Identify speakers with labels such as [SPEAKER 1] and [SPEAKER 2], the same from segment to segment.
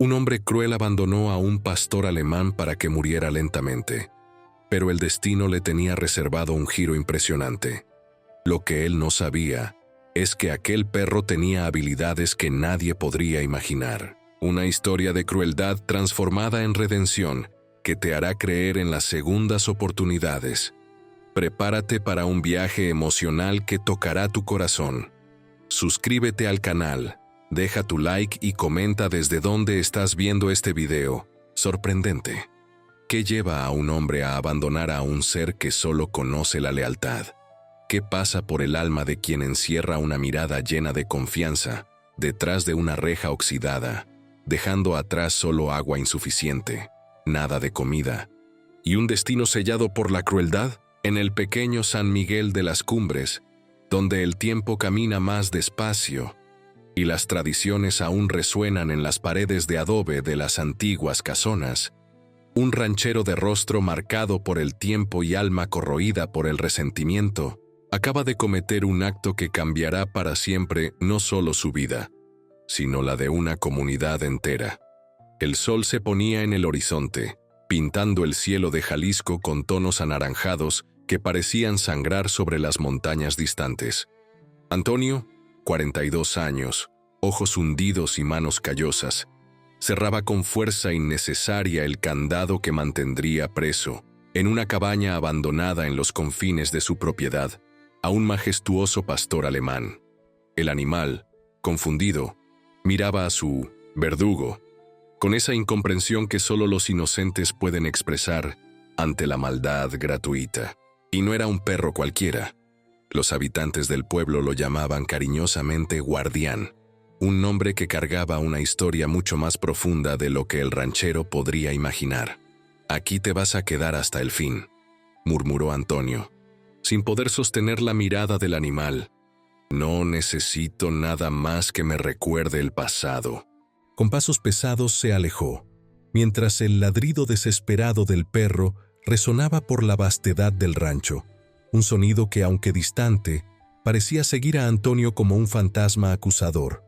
[SPEAKER 1] Un hombre cruel abandonó a un pastor alemán para que muriera lentamente, pero el destino le tenía reservado un giro impresionante. Lo que él no sabía es que aquel perro tenía habilidades que nadie podría imaginar. Una historia de crueldad transformada en redención que te hará creer en las segundas oportunidades. Prepárate para un viaje emocional que tocará tu corazón. Suscríbete al canal, deja tu like y comenta desde dónde estás viendo este video. Sorprendente. ¿Qué lleva a un hombre a abandonar a un ser que solo conoce la lealtad? ¿Qué pasa por el alma de quien encierra una mirada llena de confianza detrás de una reja oxidada, dejando atrás solo agua insuficiente, nada de comida, y un destino sellado por la crueldad? En el pequeño San Miguel de las Cumbres, donde el tiempo camina más despacio y las tradiciones aún resuenan en las paredes de adobe de las antiguas casonas, un ranchero de rostro marcado por el tiempo y alma corroída por el resentimiento, acaba de cometer un acto que cambiará para siempre no solo su vida, sino la de una comunidad entera. El sol se ponía en el horizonte, pintando el cielo de Jalisco con tonos anaranjados que parecían sangrar sobre las montañas distantes. Antonio, 42 años, ojos hundidos y manos callosas, cerraba con fuerza innecesaria el candado que mantendría preso, en una cabaña abandonada en los confines de su propiedad, a un majestuoso pastor alemán. El animal, confundido, miraba a su verdugo, con esa incomprensión que solo los inocentes pueden expresar ante la maldad gratuita. Y no era un perro cualquiera. Los habitantes del pueblo lo llamaban cariñosamente Guardián, un nombre que cargaba una historia mucho más profunda de lo que el ranchero podría imaginar. «Aquí te vas a quedar hasta el fin», murmuró Antonio, sin poder sostener la mirada del animal. «No necesito nada más que me recuerde el pasado». Con pasos pesados se alejó, mientras el ladrido desesperado del perro resonaba por la vastedad del rancho, un sonido que, aunque distante, parecía seguir a Antonio como un fantasma acusador.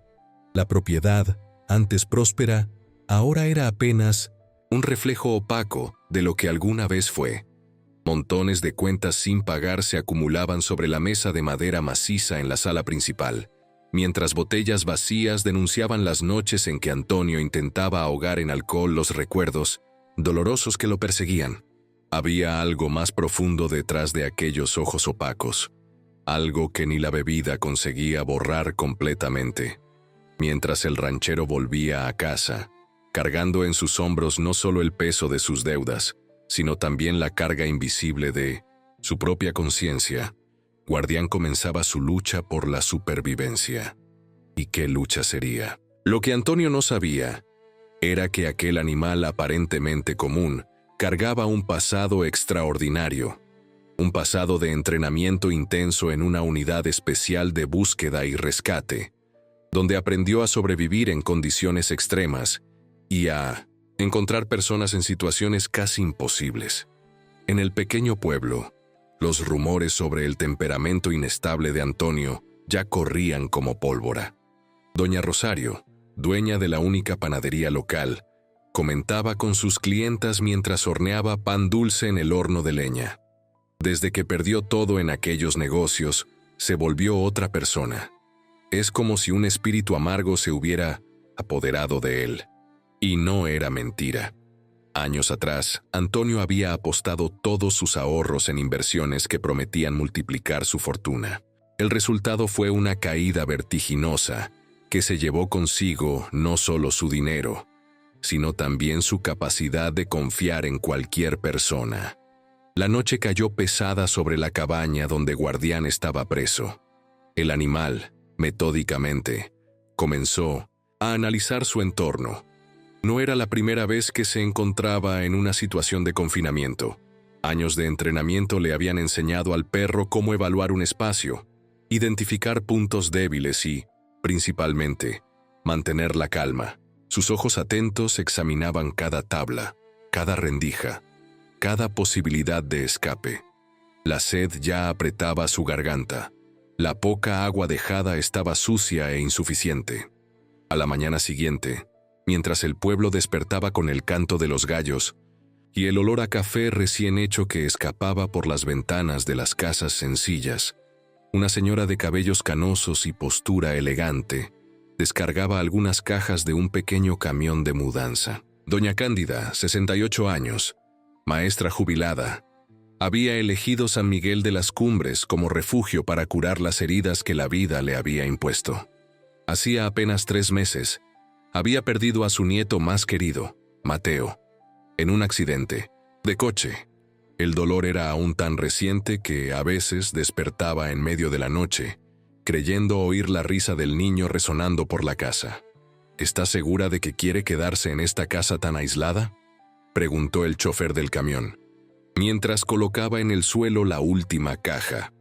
[SPEAKER 1] La propiedad, antes próspera, ahora era apenas un reflejo opaco de lo que alguna vez fue. Montones de cuentas sin pagar se acumulaban sobre la mesa de madera maciza en la sala principal, mientras botellas vacías denunciaban las noches en que Antonio intentaba ahogar en alcohol los recuerdos dolorosos que lo perseguían. Había algo más profundo detrás de aquellos ojos opacos, algo que ni la bebida conseguía borrar completamente. Mientras el ranchero volvía a casa, cargando en sus hombros no solo el peso de sus deudas, sino también la carga invisible de su propia conciencia, Guardián comenzaba su lucha por la supervivencia. ¿Y qué lucha sería? Lo que Antonio no sabía era que aquel animal aparentemente común cargaba un pasado extraordinario, un pasado de entrenamiento intenso en una unidad especial de búsqueda y rescate, donde aprendió a sobrevivir en condiciones extremas y a encontrar personas en situaciones casi imposibles. En el pequeño pueblo, los rumores sobre el temperamento inestable de Antonio ya corrían como pólvora. Doña Rosario, dueña de la única panadería local, comentaba con sus clientas mientras horneaba pan dulce en el horno de leña. Desde que perdió todo en aquellos negocios, se volvió otra persona. Es como si un espíritu amargo se hubiera apoderado de él. Y no era mentira. Años atrás, Antonio había apostado todos sus ahorros en inversiones que prometían multiplicar su fortuna. El resultado fue una caída vertiginosa que se llevó consigo no solo su dinero, sino también su capacidad de confiar en cualquier persona. La noche cayó pesada sobre la cabaña donde Guardián estaba preso. El animal, metódicamente, comenzó a analizar su entorno. No era la primera vez que se encontraba en una situación de confinamiento. Años de entrenamiento le habían enseñado al perro cómo evaluar un espacio, identificar puntos débiles y, principalmente, mantener la calma. Sus ojos atentos examinaban cada tabla, cada rendija, cada posibilidad de escape. La sed ya apretaba su garganta. La poca agua dejada estaba sucia e insuficiente. A la mañana siguiente, mientras el pueblo despertaba con el canto de los gallos y el olor a café recién hecho que escapaba por las ventanas de las casas sencillas. Una señora de cabellos canosos y postura elegante descargaba algunas cajas de un pequeño camión de mudanza. Doña Cándida, 68 años, maestra jubilada, había elegido San Miguel de las Cumbres como refugio para curar las heridas que la vida le había impuesto. Hacía apenas 3 meses, había perdido a su nieto más querido, Mateo, en un accidente de coche. El dolor era aún tan reciente que a veces despertaba en medio de la noche, creyendo oír la risa del niño resonando por la casa. ¿Está segura de que quiere quedarse en esta casa tan aislada?, preguntó el chofer del camión, mientras colocaba en el suelo la última caja.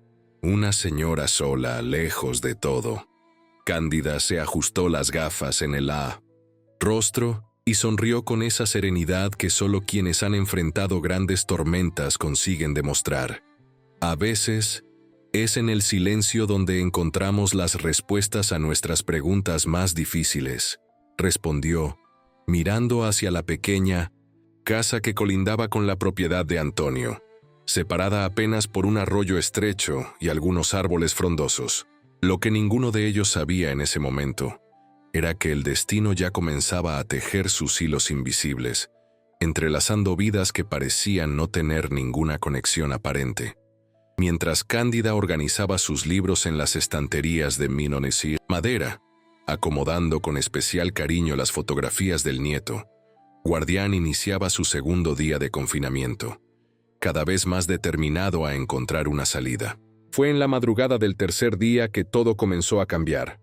[SPEAKER 1] Una señora sola, lejos de todo. Cándida se ajustó las gafas en el rostro y sonrió con esa serenidad que solo quienes han enfrentado grandes tormentas consiguen demostrar. A veces, es en el silencio donde encontramos las respuestas a nuestras preguntas más difíciles, respondió, mirando hacia la pequeña casa que colindaba con la propiedad de Antonio, separada apenas por un arroyo estrecho y algunos árboles frondosos. Lo que ninguno de ellos sabía en ese momento era que el destino ya comenzaba a tejer sus hilos invisibles, entrelazando vidas que parecían no tener ninguna conexión aparente. Mientras Cándida organizaba sus libros en las estanterías de minonesía madera, acomodando con especial cariño las fotografías del nieto, Guardián iniciaba su segundo día de confinamiento, cada vez más determinado a encontrar una salida. Fue en la madrugada del tercer día que todo comenzó a cambiar.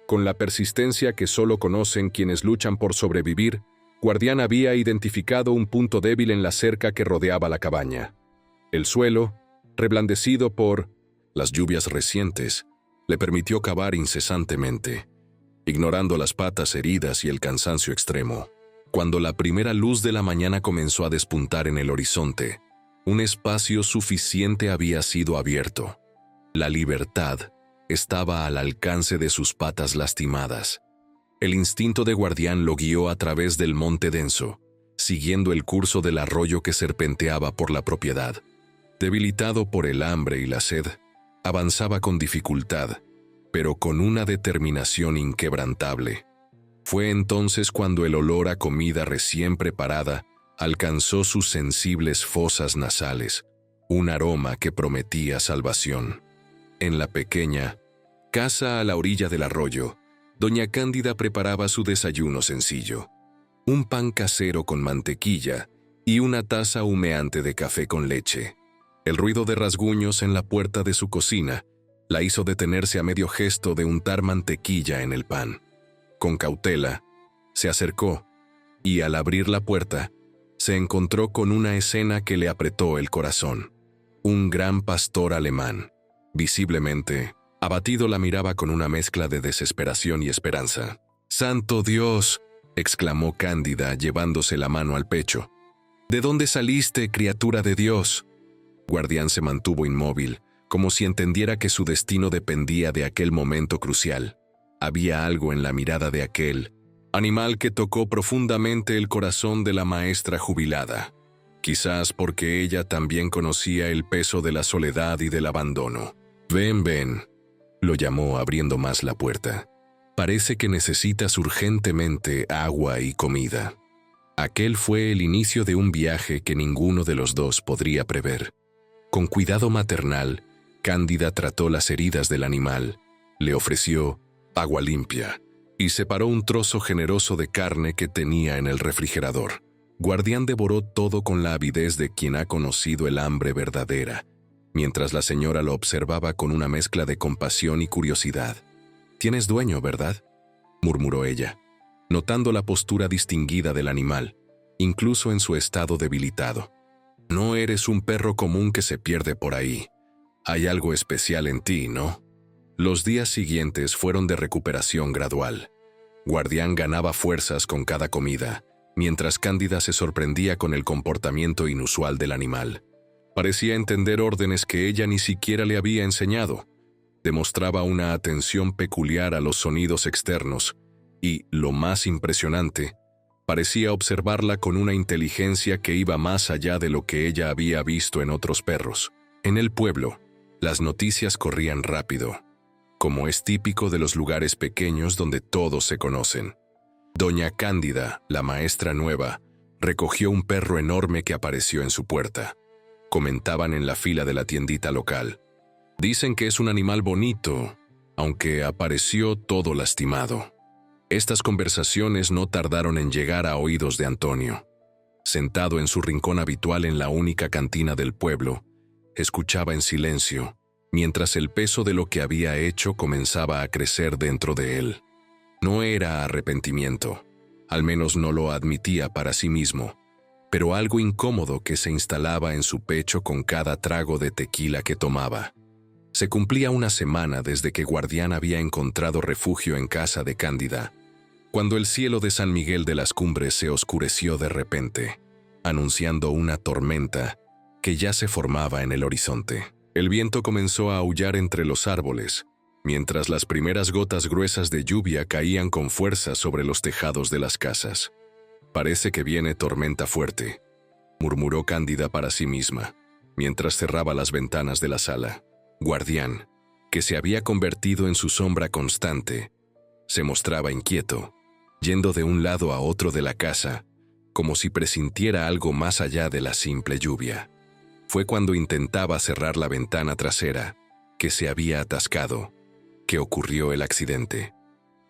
[SPEAKER 1] Con la persistencia que solo conocen quienes luchan por sobrevivir, Guardián había identificado un punto débil en la cerca que rodeaba la cabaña. El suelo, reblandecido por las lluvias recientes, le permitió cavar incesantemente, ignorando las patas heridas y el cansancio extremo. Cuando la primera luz de la mañana comenzó a despuntar en el horizonte, un espacio suficiente había sido abierto. La libertad estaba al alcance de sus patas lastimadas. El instinto de Guardián lo guió a través del monte denso, siguiendo el curso del arroyo que serpenteaba por la propiedad. Debilitado por el hambre y la sed, avanzaba con dificultad, pero con una determinación inquebrantable. Fue entonces cuando el olor a comida recién preparada alcanzó sus sensibles fosas nasales, un aroma que prometía salvación. En la pequeña casa a la orilla del arroyo, doña Cándida preparaba su desayuno sencillo: un pan casero con mantequilla y una taza humeante de café con leche. El ruido de rasguños en la puerta de su cocina la hizo detenerse a medio gesto de untar mantequilla en el pan. Con cautela, se acercó y al abrir la puerta, se encontró con una escena que le apretó el corazón. Un gran pastor alemán, visiblemente abatido, la miraba con una mezcla de desesperación y esperanza. «¡Santo Dios!», exclamó Cándida, llevándose la mano al pecho. «¿De dónde saliste, criatura de Dios?». Guardián se mantuvo inmóvil, como si entendiera que su destino dependía de aquel momento crucial. Había algo en la mirada de aquel animal que tocó profundamente el corazón de la maestra jubilada, quizás porque ella también conocía el peso de la soledad y del abandono. «Ven, ven», lo llamó abriendo más la puerta. «Parece que necesitas urgentemente agua y comida». Aquel fue el inicio de un viaje que ninguno de los dos podría prever. Con cuidado maternal, Cándida trató las heridas del animal, le ofreció agua limpia y separó un trozo generoso de carne que tenía en el refrigerador. Guardián devoró todo con la avidez de quien ha conocido el hambre verdadera, mientras la señora lo observaba con una mezcla de compasión y curiosidad. «Tienes dueño, ¿verdad?», murmuró ella, notando la postura distinguida del animal, incluso en su estado debilitado. «No eres un perro común que se pierde por ahí. Hay algo especial en ti, ¿no?». Los días siguientes fueron de recuperación gradual. Guardián ganaba fuerzas con cada comida, mientras Cándida se sorprendía con el comportamiento inusual del animal. Parecía entender órdenes que ella ni siquiera le había enseñado. Demostraba una atención peculiar a los sonidos externos y, lo más impresionante, Parecía observarla con una inteligencia que iba más allá de lo que ella había visto en otros perros. En el pueblo, las noticias corrían rápido, como es típico de los lugares pequeños donde todos se conocen. Doña Cándida, la maestra nueva, recogió un perro enorme que apareció en su puerta. Comentaban en la fila de la tiendita local. Dicen que es un animal bonito, aunque apareció todo lastimado. Estas conversaciones no tardaron en llegar a oídos de Antonio. Sentado en su rincón habitual en la única cantina del pueblo, escuchaba en silencio, mientras el peso de lo que había hecho comenzaba a crecer dentro de él. No era arrepentimiento, al menos no lo admitía para sí mismo, pero algo incómodo que se instalaba en su pecho con cada trago de tequila que tomaba. Se cumplía una semana desde que Guardián había encontrado refugio en casa de Cándida, cuando el cielo de San Miguel de las Cumbres se oscureció de repente, anunciando una tormenta que ya se formaba en el horizonte. El viento comenzó a aullar entre los árboles, mientras las primeras gotas gruesas de lluvia caían con fuerza sobre los tejados de las casas. «Parece que viene tormenta fuerte», murmuró Cándida para sí misma, mientras cerraba las ventanas de la sala. Guardián, que se había convertido en su sombra constante, se mostraba inquieto, yendo de un lado a otro de la casa, como si presintiera algo más allá de la simple lluvia. Fue cuando intentaba cerrar la ventana trasera, que se había atascado, que ocurrió el accidente.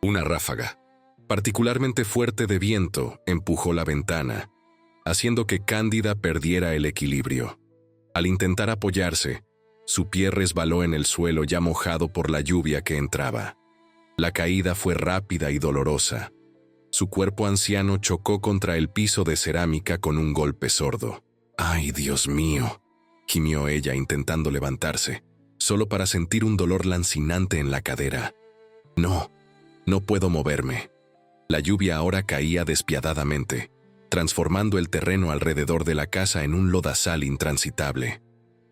[SPEAKER 1] Una ráfaga, particularmente fuerte de viento, empujó la ventana, haciendo que Cándida perdiera el equilibrio. Al intentar apoyarse, su pie resbaló en el suelo ya mojado por la lluvia que entraba. La caída fue rápida y dolorosa. Su cuerpo anciano chocó contra el piso de cerámica con un golpe sordo. «¡Ay, Dios mío!», gimió ella intentando levantarse, solo para sentir un dolor lancinante en la cadera. «No, no puedo moverme». La lluvia ahora caía despiadadamente, transformando el terreno alrededor de la casa en un lodazal intransitable.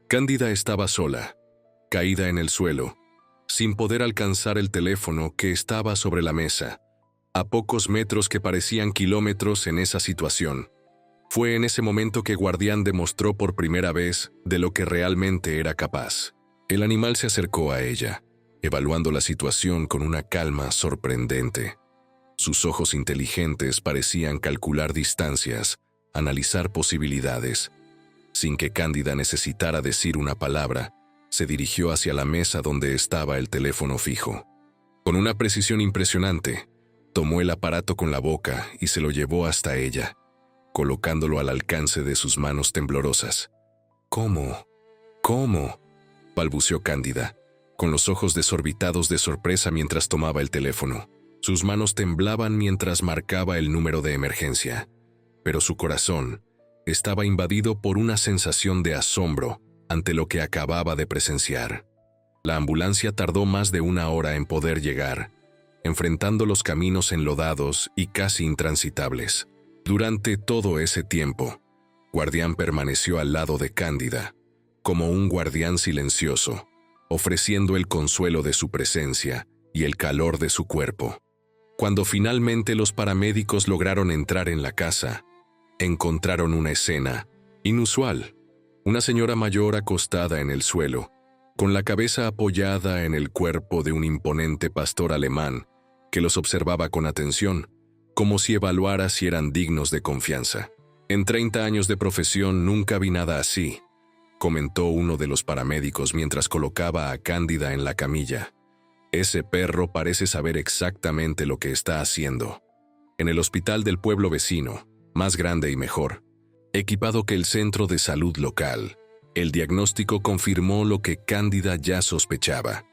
[SPEAKER 1] Cándida estaba sola, caída en el suelo, sin poder alcanzar el teléfono que estaba sobre la mesa, a pocos metros que parecían kilómetros en esa situación. Fue en ese momento que Guardián demostró por primera vez de lo que realmente era capaz. El animal se acercó a ella, evaluando la situación con una calma sorprendente. Sus ojos inteligentes parecían calcular distancias, analizar posibilidades. Sin que Cándida necesitara decir una palabra, se dirigió hacia la mesa donde estaba el teléfono fijo. Con una precisión impresionante, tomó el aparato con la boca y se lo llevó hasta ella, colocándolo al alcance de sus manos temblorosas. «¿Cómo? ¿Cómo?», balbuceó Cándida, con los ojos desorbitados de sorpresa mientras tomaba el teléfono. Sus manos temblaban mientras marcaba el número de emergencia, pero su corazón estaba invadido por una sensación de asombro ante lo que acababa de presenciar. La ambulancia tardó más de una hora en poder llegar, enfrentando los caminos enlodados y casi intransitables. Durante todo ese tiempo, Guardián permaneció al lado de Cándida, como un guardián silencioso, ofreciendo el consuelo de su presencia y el calor de su cuerpo. Cuando finalmente los paramédicos lograron entrar en la casa, encontraron una escena inusual. Una señora mayor acostada en el suelo, con la cabeza apoyada en el cuerpo de un imponente pastor alemán que los observaba con atención, como si evaluara si eran dignos de confianza. «En 30 años de profesión nunca vi nada así», comentó uno de los paramédicos mientras colocaba a Cándida en la camilla. «Ese perro parece saber exactamente lo que está haciendo». En el hospital del pueblo vecino, más grande y mejor, equipado que el centro de salud local, el diagnóstico confirmó lo que Cándida ya sospechaba: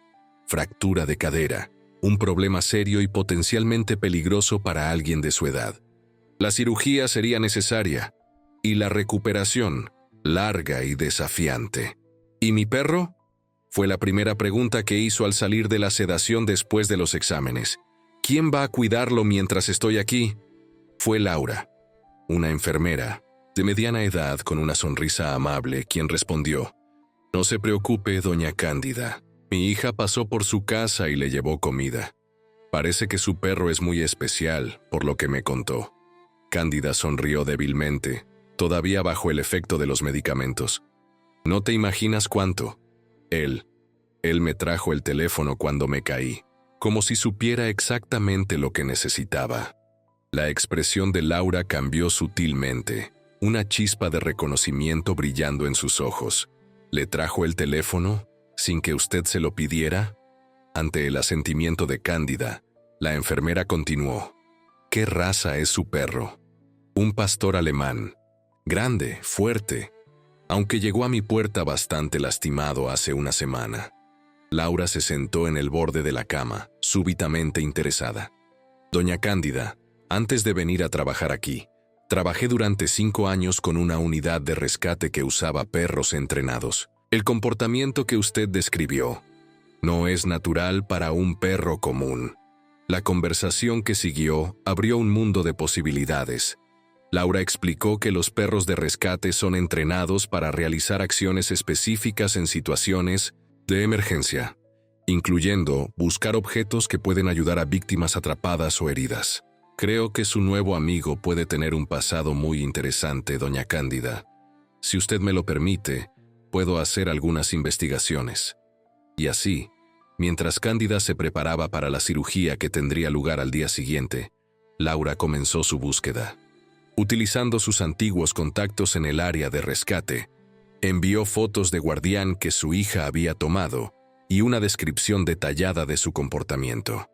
[SPEAKER 1] fractura de cadera, un problema serio y potencialmente peligroso para alguien de su edad. La cirugía sería necesaria, y la recuperación larga y desafiante. «¿Y mi perro?», fue la primera pregunta que hizo al salir de la sedación después de los exámenes. «¿Quién va a cuidarlo mientras estoy aquí?». Fue Laura, una enfermera de mediana edad con una sonrisa amable, quien respondió: «No se preocupe, doña Cándida. Mi hija pasó por su casa y le llevó comida. Parece que su perro es muy especial, por lo que me contó». Cándida sonrió débilmente, todavía bajo el efecto de los medicamentos. No te imaginas cuánto. Él me trajo el teléfono cuando me caí, como si supiera exactamente lo que necesitaba. La expresión de Laura cambió sutilmente, una chispa de reconocimiento brillando en sus ojos. ¿Le trajo el teléfono sin que usted se lo pidiera? Ante el asentimiento de Cándida, la enfermera continuó. ¿Qué raza es su perro? Un pastor alemán. Grande, fuerte, aunque llegó a mi puerta bastante lastimado hace una semana. Laura se sentó en el borde de la cama, súbitamente interesada. Doña Cándida, antes de venir a trabajar aquí, trabajé durante 5 años con una unidad de rescate que usaba perros entrenados. El comportamiento que usted describió no es natural para un perro común. La conversación que siguió abrió un mundo de posibilidades. Laura explicó que los perros de rescate son entrenados para realizar acciones específicas en situaciones de emergencia, incluyendo buscar objetos que pueden ayudar a víctimas atrapadas o heridas. Creo que su nuevo amigo puede tener un pasado muy interesante, doña Cándida. Si usted me lo permite, puedo hacer algunas investigaciones. Y así, mientras Cándida se preparaba para la cirugía que tendría lugar al día siguiente, Laura comenzó su búsqueda. Utilizando sus antiguos contactos en el área de rescate, envió fotos de Guardián que su hija había tomado y una descripción detallada de su comportamiento.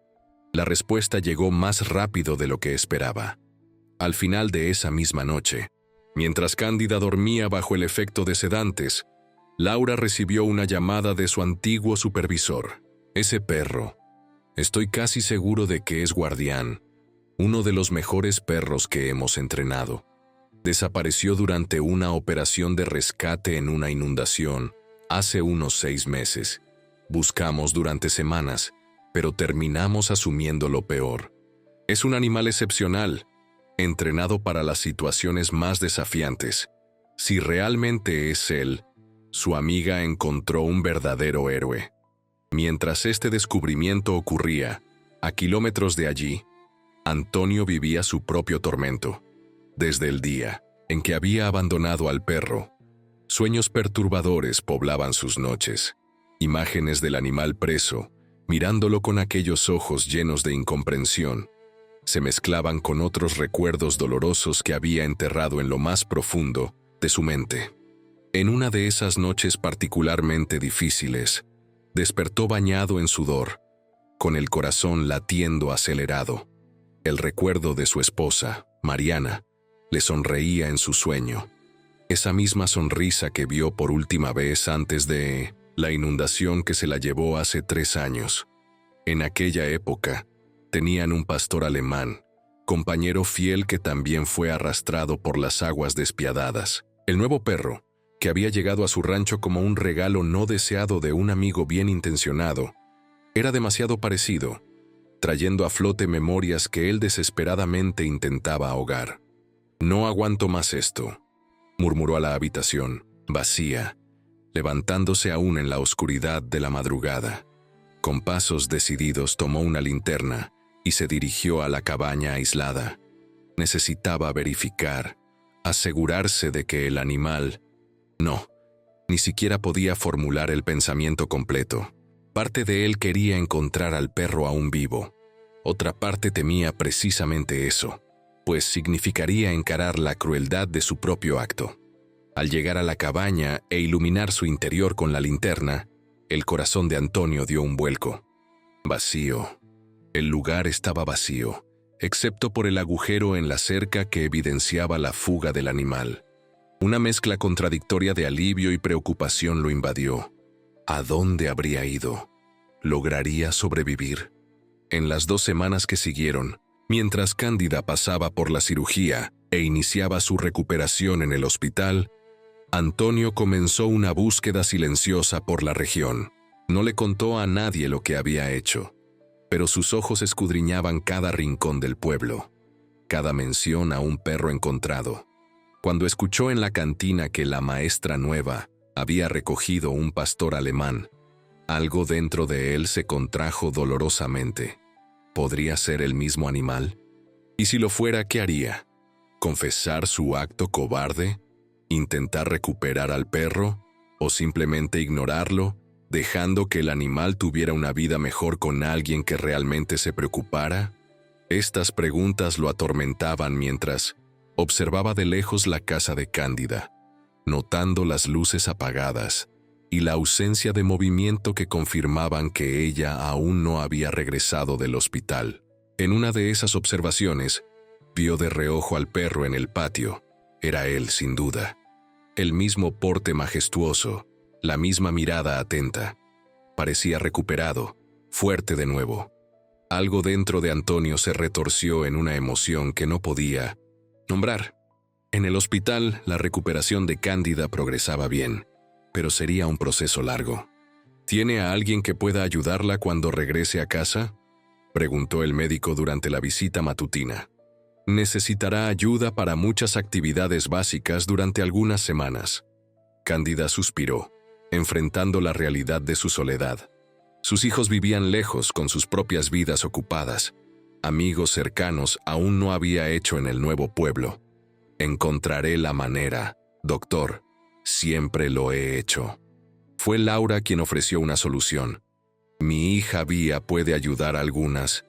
[SPEAKER 1] La respuesta llegó más rápido de lo que esperaba. Al final de esa misma noche, mientras Cándida dormía bajo el efecto de sedantes, Laura recibió una llamada de su antiguo supervisor. Ese perro, estoy casi seguro de que es Guardián, uno de los mejores perros que hemos entrenado. Desapareció durante una operación de rescate en una inundación hace unos 6 meses. Buscamos durante semanas, pero terminamos asumiendo lo peor. Es un animal excepcional, entrenado para las situaciones más desafiantes. Si realmente es él, su amiga encontró un verdadero héroe. Mientras este descubrimiento ocurría, a kilómetros de allí, Antonio vivía su propio tormento. Desde el día en que había abandonado al perro, sueños perturbadores poblaban sus noches. Imágenes del animal preso, mirándolo con aquellos ojos llenos de incomprensión, se mezclaban con otros recuerdos dolorosos que había enterrado en lo más profundo de su mente. En una de esas noches particularmente difíciles, despertó bañado en sudor, con el corazón latiendo acelerado. El recuerdo de su esposa, Mariana, le sonreía en su sueño. Esa misma sonrisa que vio por última vez antes de la inundación que se la llevó hace 3 años. En aquella época, tenían un pastor alemán, compañero fiel que también fue arrastrado por las aguas despiadadas. El nuevo perro, que había llegado a su rancho como un regalo no deseado de un amigo bien intencionado, era demasiado parecido, trayendo a flote memorias que él desesperadamente intentaba ahogar. «No aguanto más esto», murmuró a la habitación, vacía, levantándose aún en la oscuridad de la madrugada. Con pasos decididos tomó una linterna y se dirigió a la cabaña aislada. Necesitaba verificar, asegurarse de que el animal... No, ni siquiera podía formular el pensamiento completo. Parte de él quería encontrar al perro aún vivo. Otra parte temía precisamente eso, pues significaría encarar la crueldad de su propio acto. Al llegar a la cabaña e iluminar su interior con la linterna, el corazón de Antonio dio un vuelco. Vacío. El lugar estaba vacío, excepto por el agujero en la cerca que evidenciaba la fuga del animal. Una mezcla contradictoria de alivio y preocupación lo invadió. ¿A dónde habría ido? ¿Lograría sobrevivir? En las 2 semanas que siguieron, mientras Cándida pasaba por la cirugía e iniciaba su recuperación en el hospital, Antonio comenzó una búsqueda silenciosa por la región. No le contó a nadie lo que había hecho, pero sus ojos escudriñaban cada rincón del pueblo, cada mención a un perro encontrado. Cuando escuchó en la cantina que la maestra nueva había recogido un pastor alemán, algo dentro de él se contrajo dolorosamente. ¿Podría ser el mismo animal? Y si lo fuera, ¿qué haría? ¿Confesar su acto cobarde? ¿Intentar recuperar al perro? ¿O simplemente ignorarlo, dejando que el animal tuviera una vida mejor con alguien que realmente se preocupara? Estas preguntas lo atormentaban mientras observaba de lejos la casa de Cándida, notando las luces apagadas y la ausencia de movimiento que confirmaban que ella aún no había regresado del hospital. En una de esas observaciones, vio de reojo al perro en el patio. Era él, sin duda. El mismo porte majestuoso, la misma mirada atenta. Parecía recuperado, fuerte de nuevo. Algo dentro de Antonio se retorció en una emoción que no podía nombrar. En el hospital, la recuperación de Cándida progresaba bien, pero sería un proceso largo. ¿Tiene a alguien que pueda ayudarla cuando regrese a casa?, preguntó el médico durante la visita matutina. Necesitará ayuda para muchas actividades básicas durante algunas semanas. Cándida suspiró, enfrentando la realidad de su soledad. Sus hijos vivían lejos con sus propias vidas ocupadas. Amigos cercanos aún no había hecho en el nuevo pueblo. Encontraré la manera, doctor. Siempre lo he hecho. Fue Laura quien ofreció una solución. Mi hija Vía puede ayudar algunas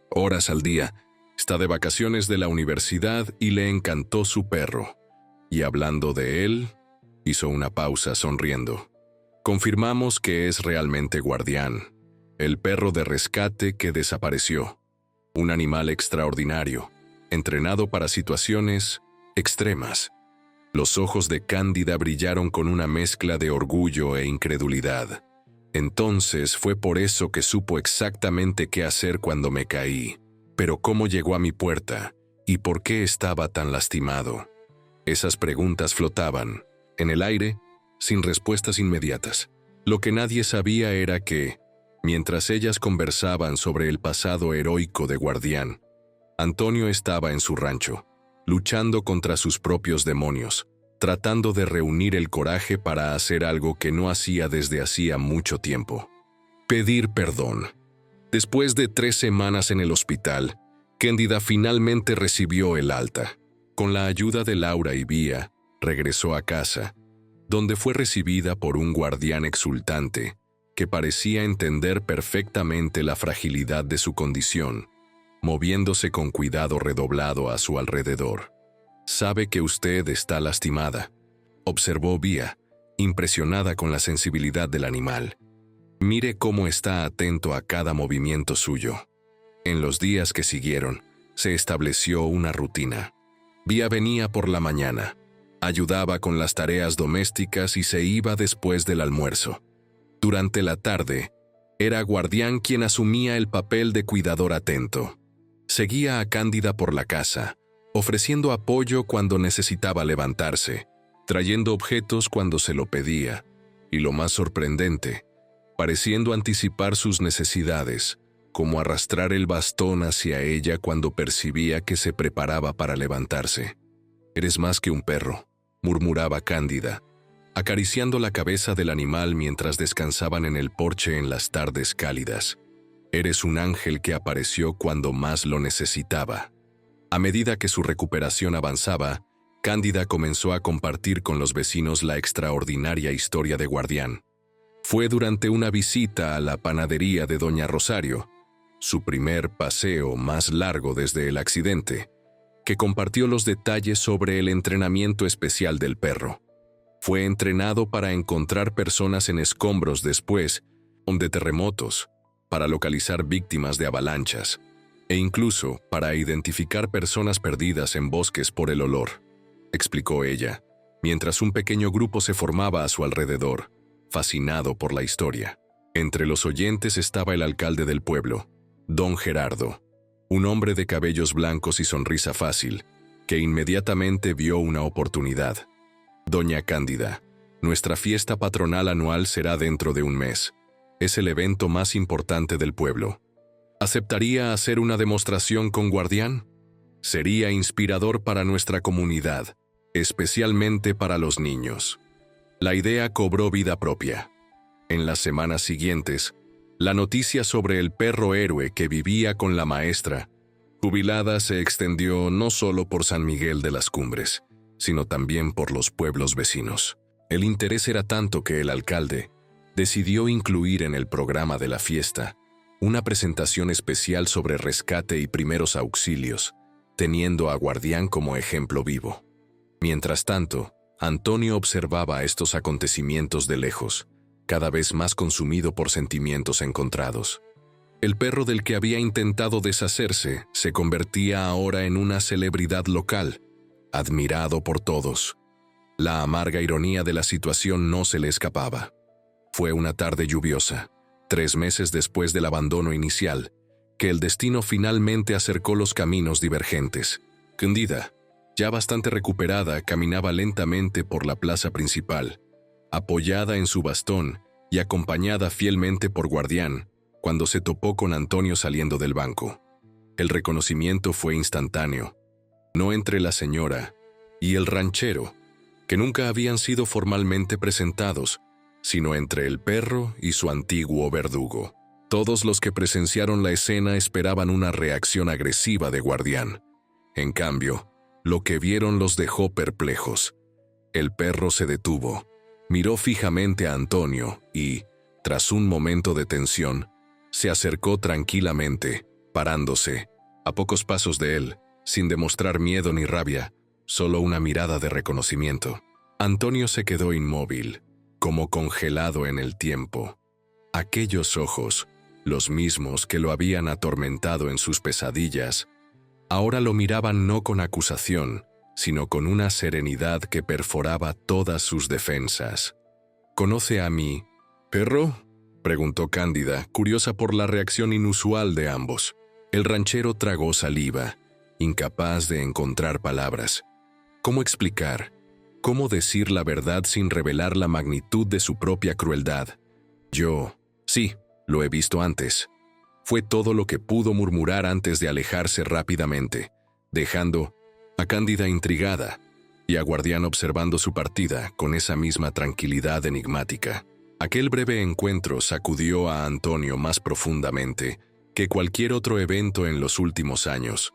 [SPEAKER 1] horas al día. Está de vacaciones de la universidad y le encantó su perro. Y hablando de él, hizo una pausa sonriendo. Confirmamos que es realmente Guardián, el perro de rescate que desapareció. Un animal extraordinario, entrenado para situaciones extremas. Los ojos de Cándida brillaron con una mezcla de orgullo e incredulidad. Entonces fue por eso que supo exactamente qué hacer cuando me caí. Pero ¿cómo llegó a mi puerta? ¿Y por qué estaba tan lastimado? Esas preguntas flotaban, en el aire, sin respuestas inmediatas. Lo que nadie sabía era que, mientras ellas conversaban sobre el pasado heroico de Guardián, Antonio estaba en su rancho, luchando contra sus propios demonios, tratando de reunir el coraje para hacer algo que no hacía desde hacía mucho tiempo: pedir perdón. Después de 3 semanas en el hospital, Cándida finalmente recibió el alta. Con la ayuda de Laura y Vía, regresó a casa, donde fue recibida por un guardián exultante que parecía entender perfectamente la fragilidad de su condición, moviéndose con cuidado redoblado a su alrededor. «Sabe que usted está lastimada», observó Vía, impresionada con la sensibilidad del animal. «Mire cómo está atento a cada movimiento suyo». En los días que siguieron, se estableció una rutina. Vía venía por la mañana, ayudaba con las tareas domésticas y se iba después del almuerzo. Durante la tarde, era Guardián quien asumía el papel de cuidador atento. Seguía a Cándida por la casa, ofreciendo apoyo cuando necesitaba levantarse, trayendo objetos cuando se lo pedía, y lo más sorprendente, pareciendo anticipar sus necesidades, como arrastrar el bastón hacia ella cuando percibía que se preparaba para levantarse. «Eres más que un perro», murmuraba Cándida, acariciando la cabeza del animal mientras descansaban en el porche en las tardes cálidas. «Eres un ángel que apareció cuando más lo necesitaba». A medida que su recuperación avanzaba, Cándida comenzó a compartir con los vecinos la extraordinaria historia de Guardián. Fue durante una visita a la panadería de Doña Rosario, su primer paseo más largo desde el accidente, que compartió los detalles sobre el entrenamiento especial del perro. Fue entrenado para encontrar personas en escombros después de terremotos, para localizar víctimas de avalanchas, e incluso para identificar personas perdidas en bosques por el olor, explicó ella, mientras un pequeño grupo se formaba a su alrededor, fascinado por la historia. Entre los oyentes estaba el alcalde del pueblo, don Gerardo, un hombre de cabellos blancos y sonrisa fácil, que inmediatamente vio una oportunidad. «Doña Cándida, nuestra fiesta patronal anual será dentro de un mes. Es el evento más importante del pueblo. ¿Aceptaría hacer una demostración con Guardián? Sería inspirador para nuestra comunidad, especialmente para los niños». La idea cobró vida propia. En las semanas siguientes, la noticia sobre el perro héroe que vivía con la maestra Jubilada se extendió no solo por San Miguel de las Cumbres, sino también por los pueblos vecinos. El interés era tanto que el alcalde decidió incluir en el programa de la fiesta una presentación especial sobre rescate y primeros auxilios, teniendo a Guardián como ejemplo vivo. Mientras tanto, Antonio observaba estos acontecimientos de lejos, cada vez más consumido por sentimientos encontrados. El perro del que había intentado deshacerse se convertía ahora en una celebridad local, admirado por todos. La amarga ironía de la situación no se le escapaba. Fue una tarde lluviosa, 3 meses después del abandono inicial, que el destino finalmente acercó los caminos divergentes. Cándida, ya bastante recuperada, caminaba lentamente por la plaza principal, apoyada en su bastón y acompañada fielmente por Guardián, cuando se topó con Antonio saliendo del banco. El reconocimiento fue instantáneo, no entre la señora y el ranchero, que nunca habían sido formalmente presentados, sino entre el perro y su antiguo verdugo. Todos los que presenciaron la escena esperaban una reacción agresiva de Guardián. En cambio, lo que vieron los dejó perplejos. El perro se detuvo, miró fijamente a Antonio y, tras un momento de tensión, se acercó tranquilamente, parándose, a pocos pasos de él, sin demostrar miedo ni rabia, solo una mirada de reconocimiento. Antonio se quedó inmóvil, como congelado en el tiempo. Aquellos ojos, los mismos que lo habían atormentado en sus pesadillas, ahora lo miraban no con acusación, sino con una serenidad que perforaba todas sus defensas. ¿Conoce a mi perro?, preguntó Cándida, curiosa por la reacción inusual de ambos. El ranchero tragó saliva, incapaz de encontrar palabras. ¿Cómo explicar? ¿Cómo decir la verdad sin revelar la magnitud de su propia crueldad? Sí, lo he visto antes. Fue todo lo que pudo murmurar antes de alejarse rápidamente, dejando a Cándida intrigada y a Guardián observando su partida con esa misma tranquilidad enigmática. Aquel breve encuentro sacudió a Antonio más profundamente que cualquier otro evento en los últimos años.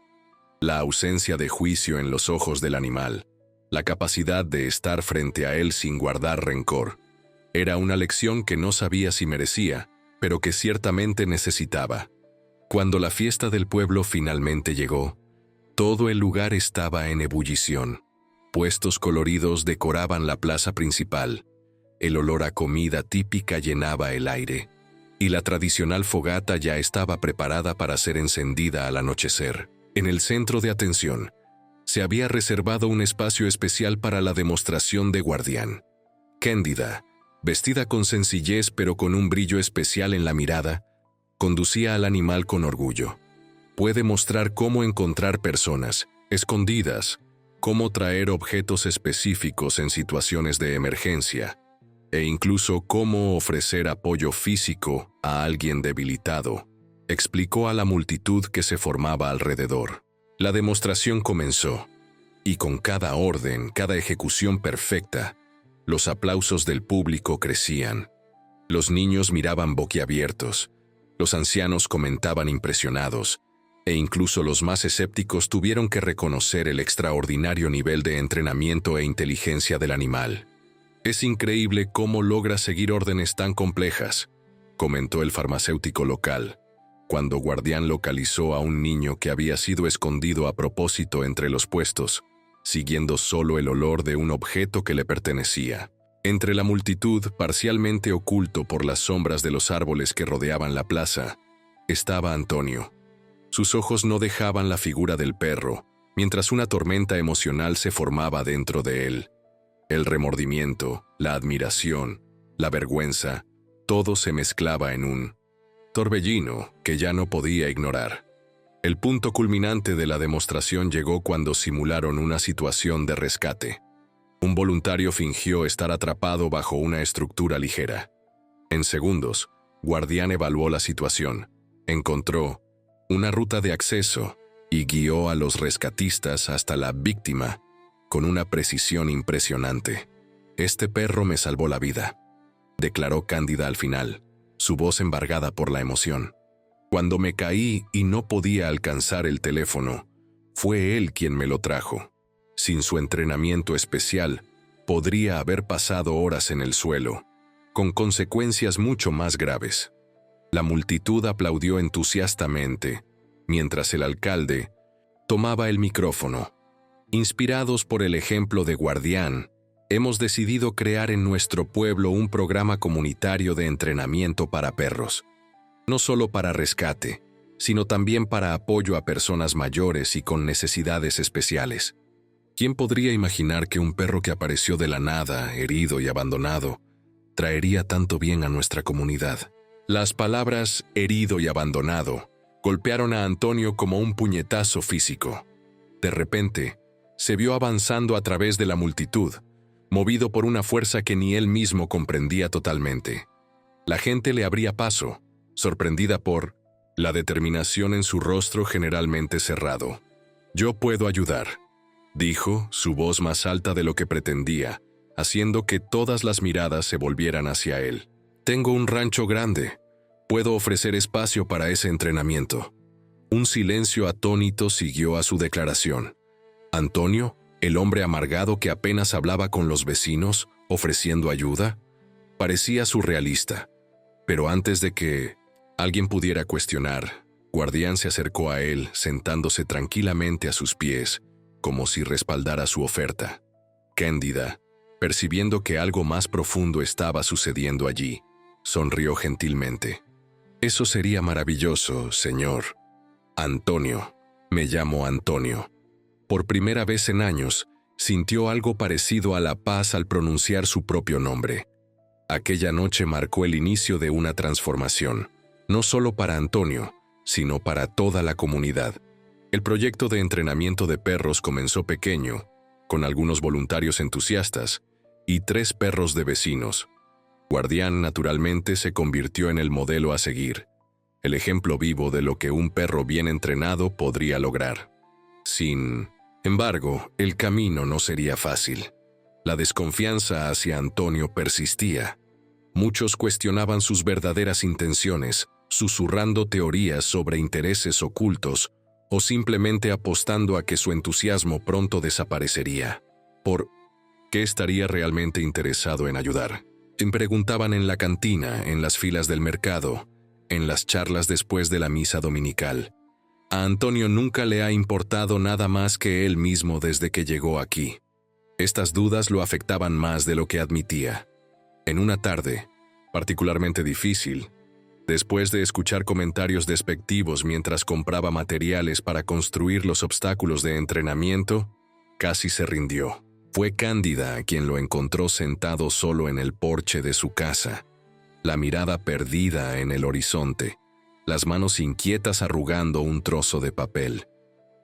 [SPEAKER 1] La ausencia de juicio en los ojos del animal, la capacidad de estar frente a él sin guardar rencor, era una lección que no sabía si merecía, pero que ciertamente necesitaba. Cuando la fiesta del pueblo finalmente llegó, todo el lugar estaba en ebullición. Puestos coloridos decoraban la plaza principal. El olor a comida típica llenaba el aire, y la tradicional fogata ya estaba preparada para ser encendida al anochecer. En el centro de atención, se había reservado un espacio especial para la demostración de Guardián. Cándida, vestida con sencillez pero con un brillo especial en la mirada, conducía al animal con orgullo. Puede mostrar cómo encontrar personas escondidas, cómo traer objetos específicos en situaciones de emergencia, e incluso cómo ofrecer apoyo físico a alguien debilitado, explicó a la multitud que se formaba alrededor. La demostración comenzó, y con cada orden, cada ejecución perfecta, los aplausos del público crecían. Los niños miraban boquiabiertos, los ancianos comentaban impresionados, e incluso los más escépticos tuvieron que reconocer el extraordinario nivel de entrenamiento e inteligencia del animal. «Es increíble cómo logra seguir órdenes tan complejas», comentó el farmacéutico local, cuando Guardián localizó a un niño que había sido escondido a propósito entre los puestos, siguiendo solo el olor de un objeto que le pertenecía. Entre la multitud, parcialmente oculto por las sombras de los árboles que rodeaban la plaza, estaba Antonio. Sus ojos no dejaban la figura del perro, mientras una tormenta emocional se formaba dentro de él. El remordimiento, la admiración, la vergüenza, todo se mezclaba en un torbellino que ya no podía ignorar. El punto culminante de la demostración llegó cuando simularon una situación de rescate. Un voluntario fingió estar atrapado bajo una estructura ligera. En segundos, Guardián evaluó la situación, encontró una ruta de acceso y guió a los rescatistas hasta la víctima con una precisión impresionante. «Este perro me salvó la vida», declaró Cándida al final, su voz embargada por la emoción. Cuando me caí y no podía alcanzar el teléfono, fue él quien me lo trajo. Sin su entrenamiento especial, podría haber pasado horas en el suelo, con consecuencias mucho más graves. La multitud aplaudió entusiastamente, mientras el alcalde tomaba el micrófono. Inspirados por el ejemplo de Guardián, hemos decidido crear en nuestro pueblo un programa comunitario de entrenamiento para perros. No solo para rescate, sino también para apoyo a personas mayores y con necesidades especiales. ¿Quién podría imaginar que un perro que apareció de la nada, herido y abandonado, traería tanto bien a nuestra comunidad? Las palabras herido y abandonado golpearon a Antonio como un puñetazo físico. De repente, se vio avanzando a través de la multitud, movido por una fuerza que ni él mismo comprendía totalmente. La gente le abría paso, sorprendida por la determinación en su rostro generalmente cerrado. «Yo puedo ayudar», dijo, su voz más alta de lo que pretendía, haciendo que todas las miradas se volvieran hacia él. «Tengo un rancho grande. Puedo ofrecer espacio para ese entrenamiento». Un silencio atónito siguió a su declaración. Antonio, el hombre amargado que apenas hablaba con los vecinos, ofreciendo ayuda, parecía surrealista. Pero antes de que alguien pudiera cuestionar, Guardián se acercó a él, sentándose tranquilamente a sus pies, como si respaldara su oferta. Cándida, percibiendo que algo más profundo estaba sucediendo allí, sonrió gentilmente. «Eso sería maravilloso, señor. Antonio, me llamo Antonio». Por primera vez en años, sintió algo parecido a la paz al pronunciar su propio nombre. Aquella noche marcó el inicio de una transformación, no solo para Antonio, sino para toda la comunidad. El proyecto de entrenamiento de perros comenzó pequeño, con algunos voluntarios entusiastas y 3 perros de vecinos. Guardián naturalmente se convirtió en el modelo a seguir, el ejemplo vivo de lo que un perro bien entrenado podría lograr. Sin embargo, el camino no sería fácil. La desconfianza hacia Antonio persistía. Muchos cuestionaban sus verdaderas intenciones, susurrando teorías sobre intereses ocultos o simplemente apostando a que su entusiasmo pronto desaparecería. ¿Por qué estaría realmente interesado en ayudar? Preguntaban en la cantina, en las filas del mercado, en las charlas después de la misa dominical. A Antonio nunca le ha importado nada más que él mismo desde que llegó aquí. Estas dudas lo afectaban más de lo que admitía. En una tarde, particularmente difícil, después de escuchar comentarios despectivos mientras compraba materiales para construir los obstáculos de entrenamiento, casi se rindió. Fue Cándida quien lo encontró sentado solo en el porche de su casa, la mirada perdida en el horizonte, las manos inquietas arrugando un trozo de papel.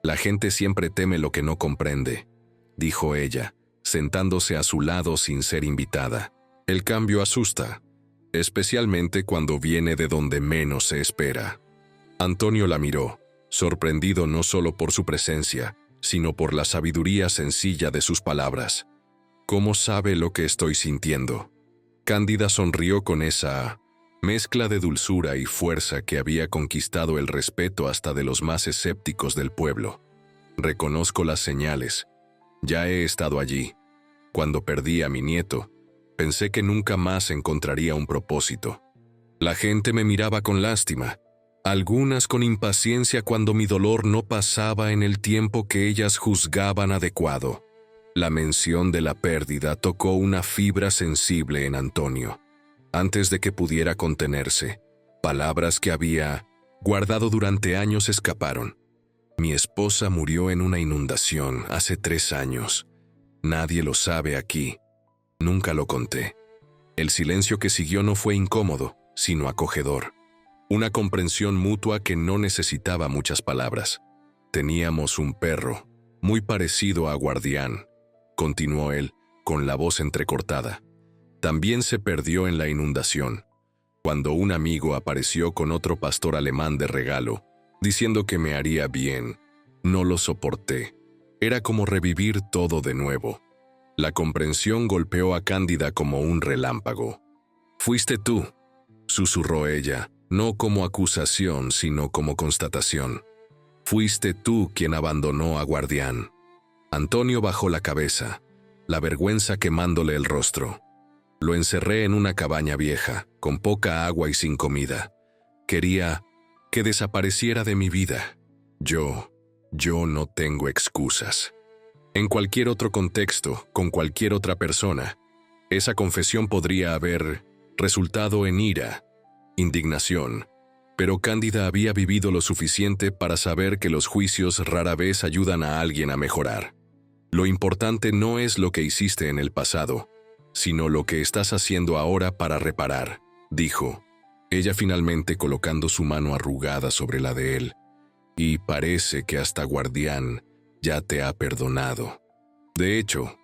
[SPEAKER 1] «La gente siempre teme lo que no comprende», dijo ella, sentándose a su lado sin ser invitada. «El cambio asusta, especialmente cuando viene de donde menos se espera». Antonio la miró, sorprendido no solo por su presencia, sino por la sabiduría sencilla de sus palabras. «¿Cómo sabe lo que estoy sintiendo?». Cándida sonrió con esa mezcla de dulzura y fuerza que había conquistado el respeto hasta de los más escépticos del pueblo. «Reconozco las señales. Ya he estado allí. Cuando perdí a mi nieto, pensé que nunca más encontraría un propósito. La gente me miraba con lástima, algunas con impaciencia cuando mi dolor no pasaba en el tiempo que ellas juzgaban adecuado». La mención de la pérdida tocó una fibra sensible en Antonio. Antes de que pudiera contenerse, palabras que había guardado durante años escaparon. «Mi esposa murió en una inundación hace 3 años. Nadie lo sabe aquí. Nunca lo conté». El silencio que siguió no fue incómodo, sino acogedor. Una comprensión mutua que no necesitaba muchas palabras. «Teníamos un perro, muy parecido a Guardián», continuó él, con la voz entrecortada. «También se perdió en la inundación. Cuando un amigo apareció con otro pastor alemán de regalo, diciendo que me haría bien, no lo soporté. Era como revivir todo de nuevo». La comprensión golpeó a Cándida como un relámpago. «Fuiste tú», susurró ella, no como acusación, sino como constatación. Fuiste tú quien abandonó a Guardián. Antonio bajó la cabeza, la vergüenza quemándole el rostro. Lo encerré en una cabaña vieja, con poca agua y sin comida. Quería que desapareciera de mi vida. Yo no tengo excusas. En cualquier otro contexto, con cualquier otra persona, esa confesión podría haber resultado en ira, indignación, pero Cándida había vivido lo suficiente para saber que los juicios rara vez ayudan a alguien a mejorar. Lo importante no es lo que hiciste en el pasado, sino lo que estás haciendo ahora para reparar, dijo, ella finalmente colocando su mano arrugada sobre la de él. Y parece que hasta Guardián ya te ha perdonado. De hecho,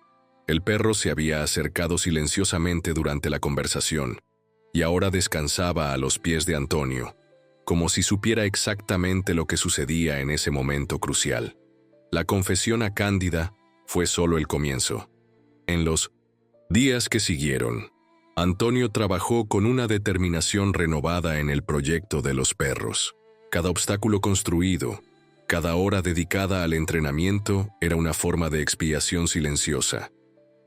[SPEAKER 1] el perro se había acercado silenciosamente durante la conversación, y ahora descansaba a los pies de Antonio, como si supiera exactamente lo que sucedía en ese momento crucial. La confesión a Cándida fue solo el comienzo. En los días que siguieron, Antonio trabajó con una determinación renovada en el proyecto de los perros. Cada obstáculo construido, cada hora dedicada al entrenamiento era una forma de expiación silenciosa,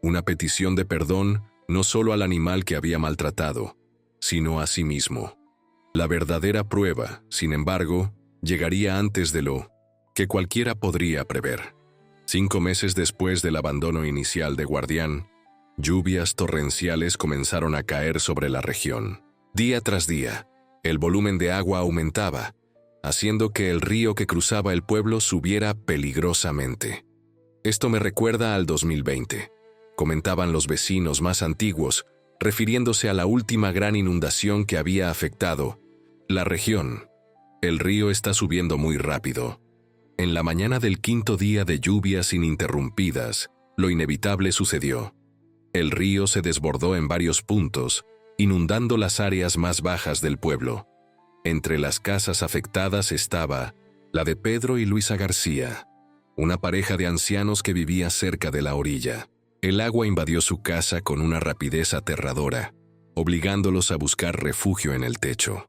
[SPEAKER 1] una petición de perdón no solo al animal que había maltratado, sino a sí mismo. La verdadera prueba, sin embargo, llegaría antes de lo que cualquiera podría prever. 5 meses después del abandono inicial de Guardián, lluvias torrenciales comenzaron a caer sobre la región. Día tras día, el volumen de agua aumentaba, haciendo que el río que cruzaba el pueblo subiera peligrosamente. Esto me recuerda al 2020, comentaban los vecinos más antiguos, refiriéndose a la última gran inundación que había afectado la región. El río está subiendo muy rápido. En la mañana del 5.º día de lluvias ininterrumpidas, lo inevitable sucedió. El río se desbordó en varios puntos, inundando las áreas más bajas del pueblo. Entre las casas afectadas estaba la de Pedro y Luisa García, una pareja de ancianos que vivía cerca de la orilla. El agua invadió su casa con una rapidez aterradora, obligándolos a buscar refugio en el techo.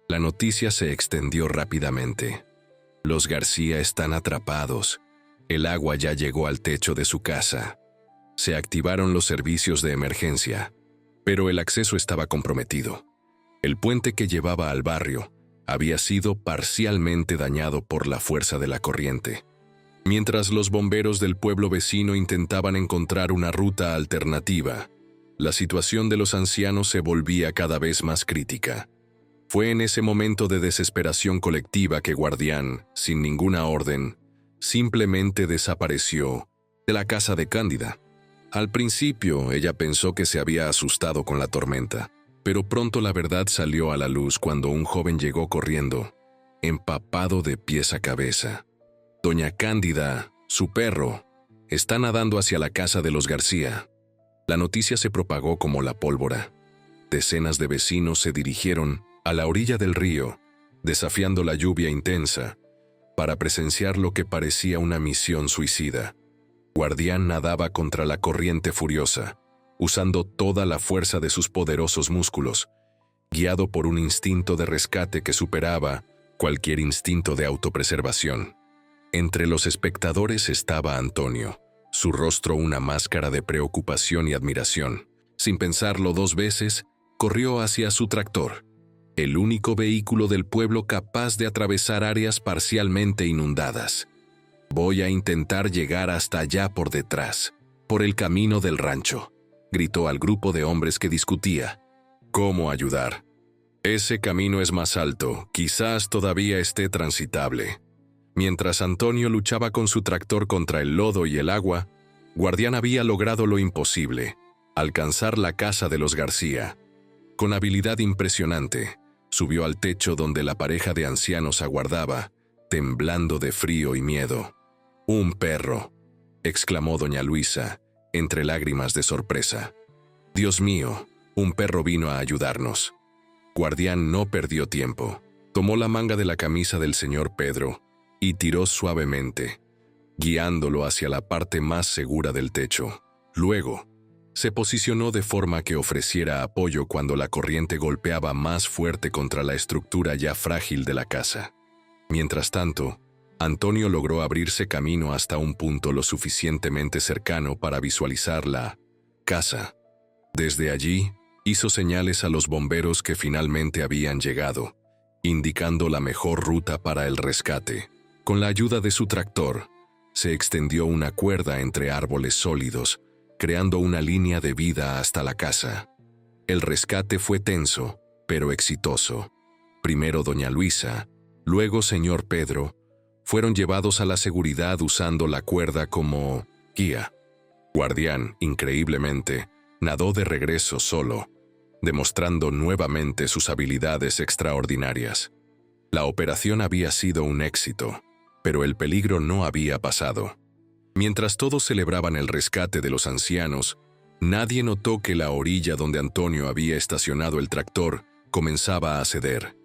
[SPEAKER 1] La noticia se extendió rápidamente. Los García están atrapados. El agua ya llegó al techo de su casa. Se activaron los servicios de emergencia, pero el acceso estaba comprometido. El puente que llevaba al barrio había sido parcialmente dañado por la fuerza de la corriente. Mientras los bomberos del pueblo vecino intentaban encontrar una ruta alternativa, la situación de los ancianos se volvía cada vez más crítica. Fue en ese momento de desesperación colectiva que Guardián, sin ninguna orden, simplemente desapareció de la casa de Cándida. Al principio, ella pensó que se había asustado con la tormenta, pero pronto la verdad salió a la luz cuando un joven llegó corriendo, empapado de pies a cabeza. Doña Cándida, su perro, está nadando hacia la casa de los García. La noticia se propagó como la pólvora. Decenas de vecinos se dirigieron a la orilla del río, desafiando la lluvia intensa, para presenciar lo que parecía una misión suicida. Guardián nadaba contra la corriente furiosa, usando toda la fuerza de sus poderosos músculos, guiado por un instinto de rescate que superaba cualquier instinto de autopreservación. Entre los espectadores estaba Antonio, su rostro una máscara de preocupación y admiración. Sin pensarlo 2 veces, corrió hacia su tractor, el único vehículo del pueblo capaz de atravesar áreas parcialmente inundadas. «Voy a intentar llegar hasta allá por detrás, por el camino del rancho», gritó al grupo de hombres que discutía. «¿Cómo ayudar? Ese camino es más alto, quizás todavía esté transitable». Mientras Antonio luchaba con su tractor contra el lodo y el agua, Guardián había logrado lo imposible, alcanzar la casa de los García. Con habilidad impresionante, subió al techo donde la pareja de ancianos aguardaba, temblando de frío y miedo. «¡Un perro!», exclamó doña Luisa, entre lágrimas de sorpresa. «Dios mío, un perro vino a ayudarnos». Guardián no perdió tiempo. Tomó la manga de la camisa del señor Pedro y tiró suavemente, guiándolo hacia la parte más segura del techo. Luego, Se posicionó de forma que ofreciera apoyo cuando la corriente golpeaba más fuerte contra la estructura ya frágil de la casa. Mientras tanto, Antonio logró abrirse camino hasta un punto lo suficientemente cercano para visualizar la casa. Desde allí, hizo señales a los bomberos que finalmente habían llegado, indicando la mejor ruta para el rescate. Con la ayuda de su tractor, se extendió una cuerda entre árboles sólidos, creando una línea de vida hasta la casa. El rescate fue tenso, pero exitoso. Primero doña Luisa, luego señor Pedro, fueron llevados a la seguridad usando la cuerda como guía. Guardián, increíblemente, nadó de regreso solo, demostrando nuevamente sus habilidades extraordinarias. La operación había sido un éxito, pero el peligro no había pasado. Mientras todos celebraban el rescate de los ancianos, nadie notó que la orilla donde Antonio había estacionado el tractor comenzaba a ceder.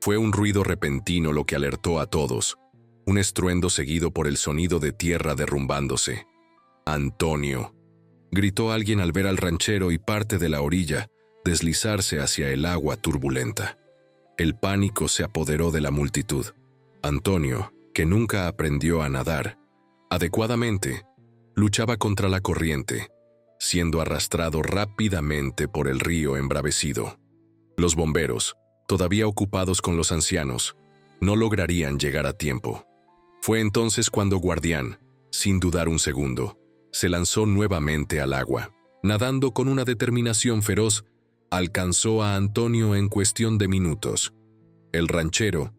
[SPEAKER 1] Fue un ruido repentino lo que alertó a todos, un estruendo seguido por el sonido de tierra derrumbándose. «Antonio», gritó alguien al ver al ranchero y parte de la orilla deslizarse hacia el agua turbulenta. El pánico se apoderó de la multitud. Antonio, que nunca aprendió a nadar adecuadamente, luchaba contra la corriente, siendo arrastrado rápidamente por el río embravecido. Los bomberos, todavía ocupados con los ancianos, no lograrían llegar a tiempo. Fue entonces cuando Guardián, sin dudar un segundo, se lanzó nuevamente al agua. Nadando con una determinación feroz, alcanzó a Antonio en cuestión de minutos. El ranchero,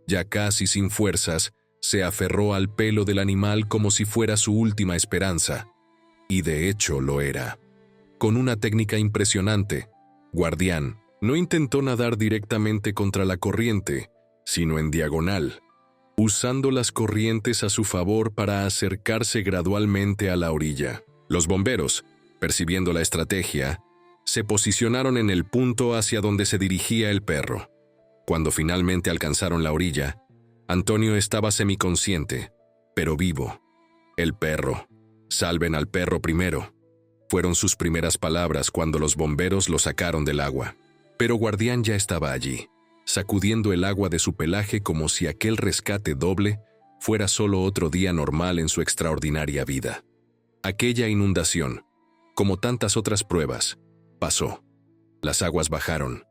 [SPEAKER 1] ya casi sin fuerzas, se aferró al pelo del animal como si fuera su última esperanza, y de hecho lo era. Con una técnica impresionante, Guardián no intentó nadar directamente contra la corriente, sino en diagonal, usando las corrientes a su favor para acercarse gradualmente a la orilla. Los bomberos, percibiendo la estrategia, se posicionaron en el punto hacia donde se dirigía el perro. Cuando finalmente alcanzaron la orilla, Antonio estaba semiconsciente, pero vivo. «El perro. Salven al perro primero», fueron sus primeras palabras cuando los bomberos lo sacaron del agua. Pero Guardián ya estaba allí, sacudiendo el agua de su pelaje como si aquel rescate doble fuera solo otro día normal en su extraordinaria vida. Aquella inundación, como tantas otras pruebas, pasó. Las aguas bajaron,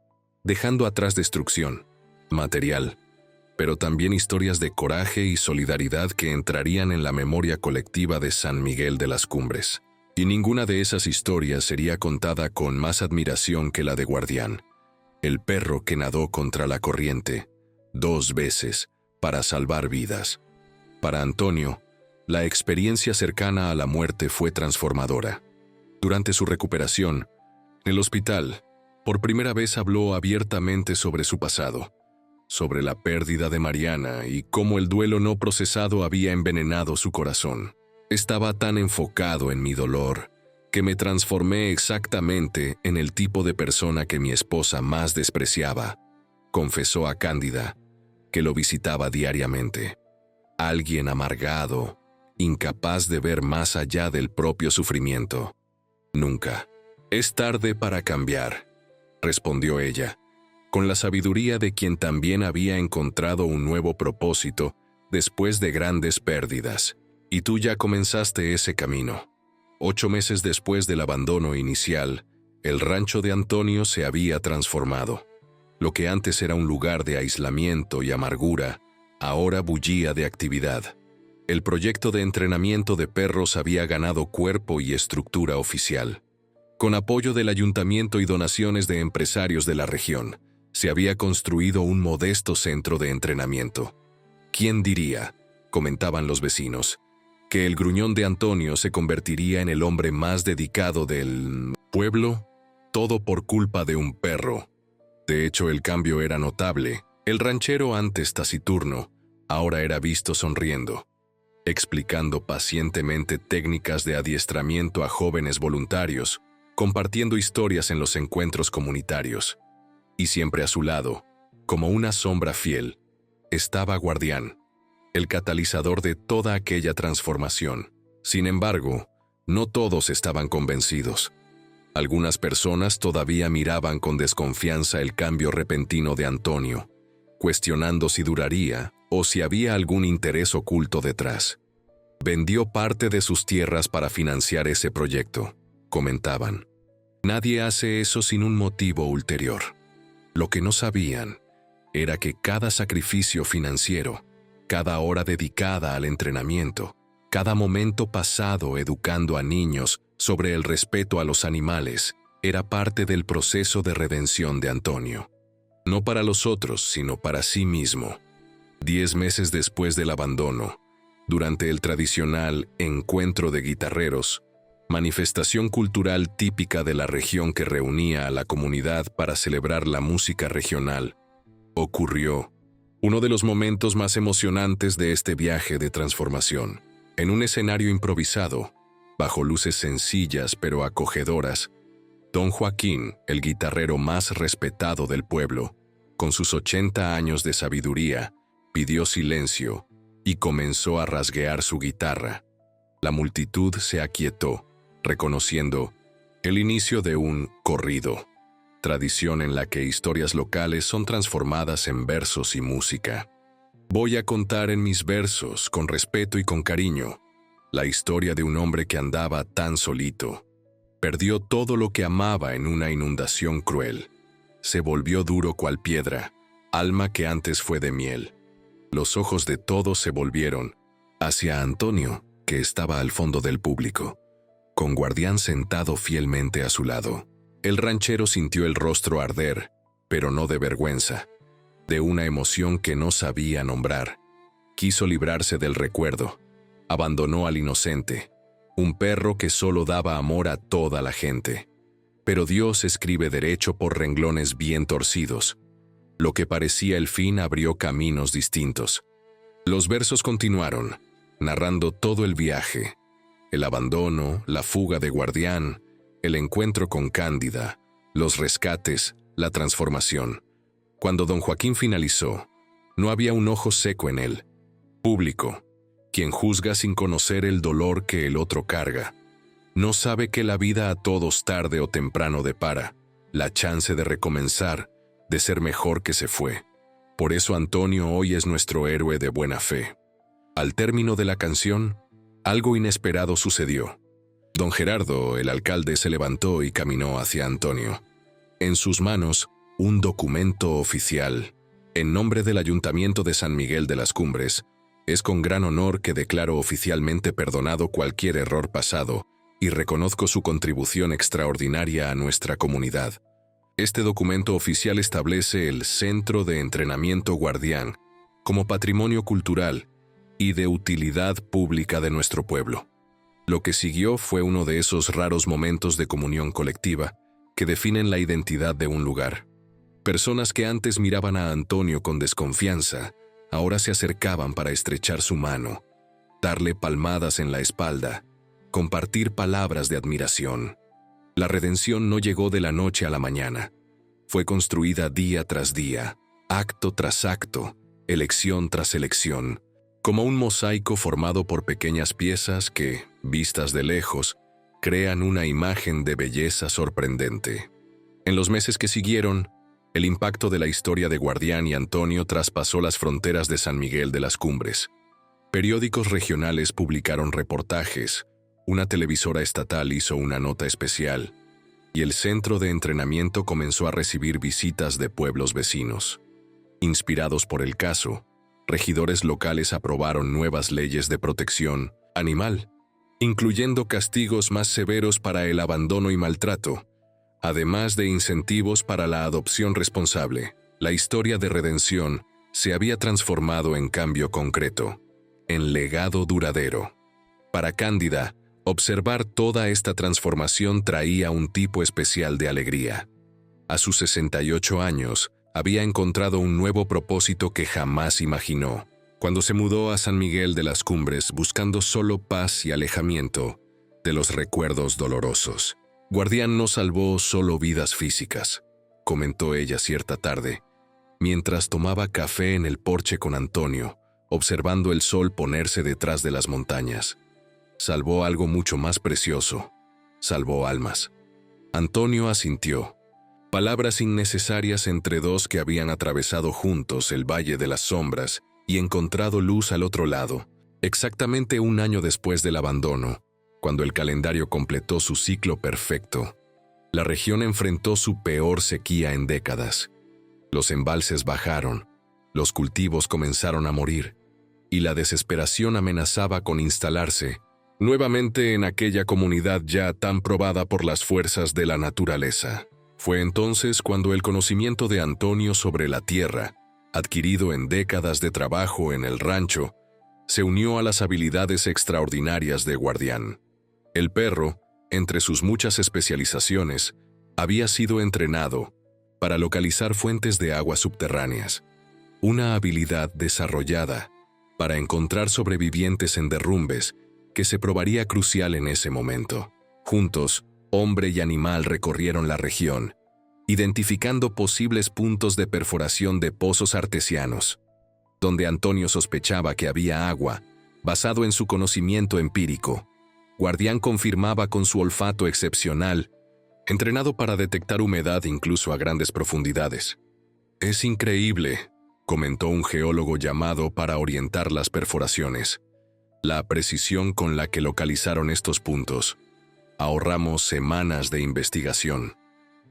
[SPEAKER 1] dejando atrás destrucción, material, pero también historias de coraje y solidaridad que entrarían en la memoria colectiva de San Miguel de las Cumbres. Y ninguna de esas historias sería contada con más admiración que la de Guardián, el perro que nadó contra la corriente, 2 veces, para salvar vidas. Para Antonio, la experiencia cercana a la muerte fue transformadora. Durante su recuperación, en el hospital, por primera vez habló abiertamente sobre su pasado, sobre la pérdida de Mariana y cómo el duelo no procesado había envenenado su corazón. «Estaba tan enfocado en mi dolor que me transformé exactamente en el tipo de persona que mi esposa más despreciaba», confesó a Cándida, que lo visitaba diariamente. Alguien amargado, incapaz de ver más allá del propio sufrimiento. «Nunca. Es tarde para cambiar», respondió ella, con la sabiduría de quien también había encontrado un nuevo propósito después de grandes pérdidas. «Y tú ya comenzaste ese camino». 8 meses después del abandono inicial, el rancho de Antonio se había transformado. Lo que antes era un lugar de aislamiento y amargura, ahora bullía de actividad. El proyecto de entrenamiento de perros había ganado cuerpo y estructura oficial. Con apoyo del ayuntamiento y donaciones de empresarios de la región, se había construido un modesto centro de entrenamiento. «¿Quién diría?», comentaban los vecinos, «que el gruñón de Antonio se convertiría en el hombre más dedicado del pueblo? Todo por culpa de un perro». De hecho, el cambio era notable. El ranchero, antes taciturno, ahora era visto sonriendo, explicando pacientemente técnicas de adiestramiento a jóvenes voluntarios, compartiendo historias en los encuentros comunitarios. Y siempre a su lado, como una sombra fiel, estaba Guardián, el catalizador de toda aquella transformación. Sin embargo, no todos estaban convencidos. Algunas personas todavía miraban con desconfianza el cambio repentino de Antonio, cuestionando si duraría o si había algún interés oculto detrás. Vendió parte de sus tierras para financiar ese proyecto, comentaban. Nadie hace eso sin un motivo ulterior. Lo que no sabían era que cada sacrificio financiero, cada hora dedicada al entrenamiento, cada momento pasado educando a niños sobre el respeto a los animales, era parte del proceso de redención de Antonio. No para los otros, sino para sí mismo. 10 meses después del abandono, durante el tradicional Encuentro de Guitarreros, manifestación cultural típica de la región que reunía a la comunidad para celebrar la música regional, ocurrió uno de los momentos más emocionantes de este viaje de transformación. En un escenario improvisado, bajo luces sencillas pero acogedoras, don Joaquín, el guitarrero más respetado del pueblo, con sus 80 años de sabiduría, pidió silencio y comenzó a rasguear su guitarra. La multitud se aquietó, reconociendo el inicio de un corrido, tradición en la que historias locales son transformadas en versos y música. Voy a contar en mis versos, con respeto y con cariño, la historia de un hombre que andaba tan solito. Perdió todo lo que amaba en una inundación cruel. Se volvió duro cual piedra, alma que antes fue de miel. Los ojos de todos se volvieron hacia Antonio, que estaba al fondo del público, con Guardián sentado fielmente a su lado. El ranchero sintió el rostro arder, pero no de vergüenza, de una emoción que no sabía nombrar. Quiso librarse del recuerdo. Abandonó al inocente, un perro que solo daba amor a toda la gente. Pero Dios escribe derecho por renglones bien torcidos. Lo que parecía el fin abrió caminos distintos. Los versos continuaron, narrando todo el viaje, el abandono, la fuga de Guardián, el encuentro con Cándida, los rescates, la transformación. Cuando don Joaquín finalizó, no había un ojo seco en él. Público, quien juzga sin conocer el dolor que el otro carga, no sabe que la vida a todos tarde o temprano depara, la chance de recomenzar, de ser mejor que se fue. Por eso Antonio hoy es nuestro héroe de buena fe. Al término de la canción, algo inesperado sucedió. Don Gerardo, el alcalde, se levantó y caminó hacia Antonio. En sus manos, un documento oficial. En nombre del Ayuntamiento de San Miguel de las Cumbres, es con gran honor que declaro oficialmente perdonado cualquier error pasado y reconozco su contribución extraordinaria a nuestra comunidad. Este documento oficial establece el Centro de Entrenamiento Guardián como patrimonio cultural y de utilidad pública de nuestro pueblo. Lo que siguió fue uno de esos raros momentos de comunión colectiva que definen la identidad de un lugar. Personas que antes miraban a Antonio con desconfianza, ahora se acercaban para estrechar su mano, darle palmadas en la espalda, compartir palabras de admiración. La redención no llegó de la noche a la mañana. Fue construida día tras día, acto tras acto, elección tras elección, como un mosaico formado por pequeñas piezas que, vistas de lejos, crean una imagen de belleza sorprendente. En los meses que siguieron, el impacto de la historia de Guardián y Antonio traspasó las fronteras de San Miguel de las Cumbres. Periódicos regionales publicaron reportajes, una televisora estatal hizo una nota especial, y el centro de entrenamiento comenzó a recibir visitas de pueblos vecinos. Inspirados por el caso, regidores locales aprobaron nuevas leyes de protección animal, incluyendo castigos más severos para el abandono y maltrato, además de incentivos para la adopción responsable. La historia de redención se había transformado en cambio concreto, en legado duradero. Para Cándida, observar toda esta transformación traía un tipo especial de alegría. A sus 68 años, había encontrado un nuevo propósito que jamás imaginó. Cuando se mudó a San Miguel de las Cumbres buscando solo paz y alejamiento de los recuerdos dolorosos. Guardián no salvó solo vidas físicas, comentó ella cierta tarde, mientras tomaba café en el porche con Antonio, observando el sol ponerse detrás de las montañas. Salvó algo mucho más precioso, salvó almas. Antonio asintió. Palabras innecesarias entre dos que habían atravesado juntos el Valle de las Sombras y encontrado luz al otro lado, exactamente un año después del abandono, cuando el calendario completó su ciclo perfecto. La región enfrentó su peor sequía en décadas. Los embalses bajaron, los cultivos comenzaron a morir, y la desesperación amenazaba con instalarse nuevamente en aquella comunidad ya tan probada por las fuerzas de la naturaleza. Fue entonces cuando el conocimiento de Antonio sobre la tierra, adquirido en décadas de trabajo en el rancho, se unió a las habilidades extraordinarias de Guardián. El perro, entre sus muchas especializaciones, había sido entrenado para localizar fuentes de agua subterráneas, una habilidad desarrollada para encontrar sobrevivientes en derrumbes que se probaría crucial en ese momento. Juntos, hombre y animal recorrieron la región, identificando posibles puntos de perforación de pozos artesianos. Donde Antonio sospechaba que había agua, basado en su conocimiento empírico, Guardián confirmaba con su olfato excepcional, entrenado para detectar humedad incluso a grandes profundidades. «Es increíble», comentó un geólogo llamado para orientar las perforaciones, «la precisión con la que localizaron estos puntos. Ahorramos semanas de investigación».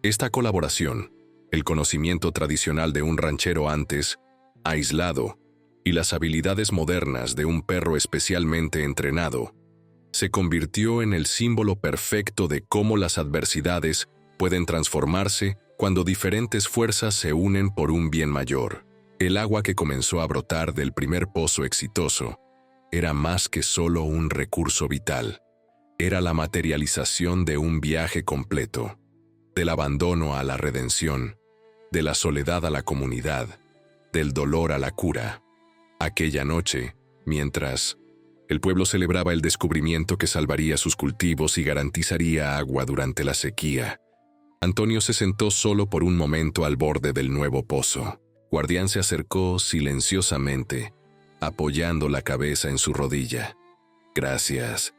[SPEAKER 1] Esta colaboración, el conocimiento tradicional de un ranchero antes, aislado, y las habilidades modernas de un perro especialmente entrenado, se convirtió en el símbolo perfecto de cómo las adversidades pueden transformarse cuando diferentes fuerzas se unen por un bien mayor. El agua que comenzó a brotar del primer pozo exitoso era más que solo un recurso vital. Era la materialización de un viaje completo, del abandono a la redención, de la soledad a la comunidad, del dolor a la cura. Aquella noche, mientras el pueblo celebraba el descubrimiento que salvaría sus cultivos y garantizaría agua durante la sequía, Antonio se sentó solo por un momento al borde del nuevo pozo. Guardián se acercó silenciosamente, apoyando la cabeza en su rodilla. «Gracias»,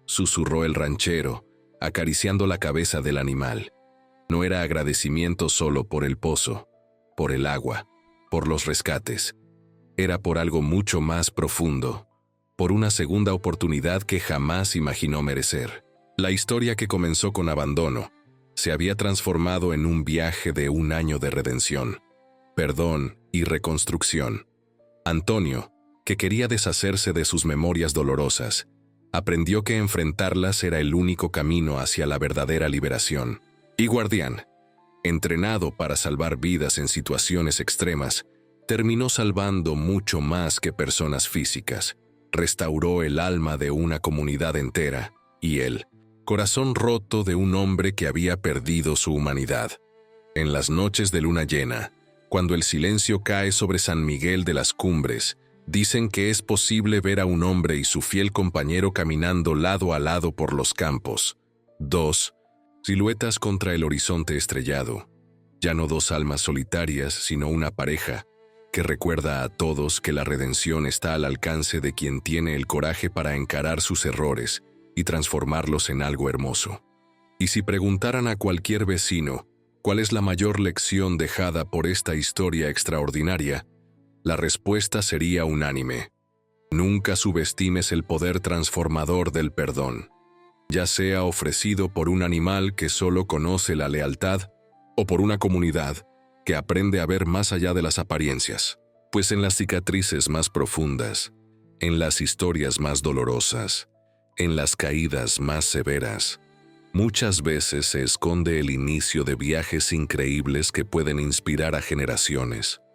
[SPEAKER 1] susurró el ranchero, acariciando la cabeza del animal. No era agradecimiento solo por el pozo, por el agua, por los rescates. Era por algo mucho más profundo, por una segunda oportunidad que jamás imaginó merecer. La historia que comenzó con abandono se había transformado en un viaje de un año de redención, perdón y reconstrucción. Antonio, que quería deshacerse de sus memorias dolorosas, aprendió que enfrentarlas era el único camino hacia la verdadera liberación. Y Guardián, entrenado para salvar vidas en situaciones extremas, terminó salvando mucho más que personas físicas. Restauró el alma de una comunidad entera y el corazón roto de un hombre que había perdido su humanidad. En las noches de luna llena, cuando el silencio cae sobre San Miguel de las Cumbres, dicen que es posible ver a un hombre y su fiel compañero caminando lado a lado por los campos. Dos siluetas contra el horizonte estrellado. Ya no dos almas solitarias, sino una pareja que recuerda a todos que la redención está al alcance de quien tiene el coraje para encarar sus errores y transformarlos en algo hermoso. Y si preguntaran a cualquier vecino cuál es la mayor lección dejada por esta historia extraordinaria, la respuesta sería unánime. Nunca subestimes el poder transformador del perdón, ya sea ofrecido por un animal que solo conoce la lealtad o por una comunidad que aprende a ver más allá de las apariencias. Pues en las cicatrices más profundas, en las historias más dolorosas, en las caídas más severas, muchas veces se esconde el inicio de viajes increíbles que pueden inspirar a generaciones.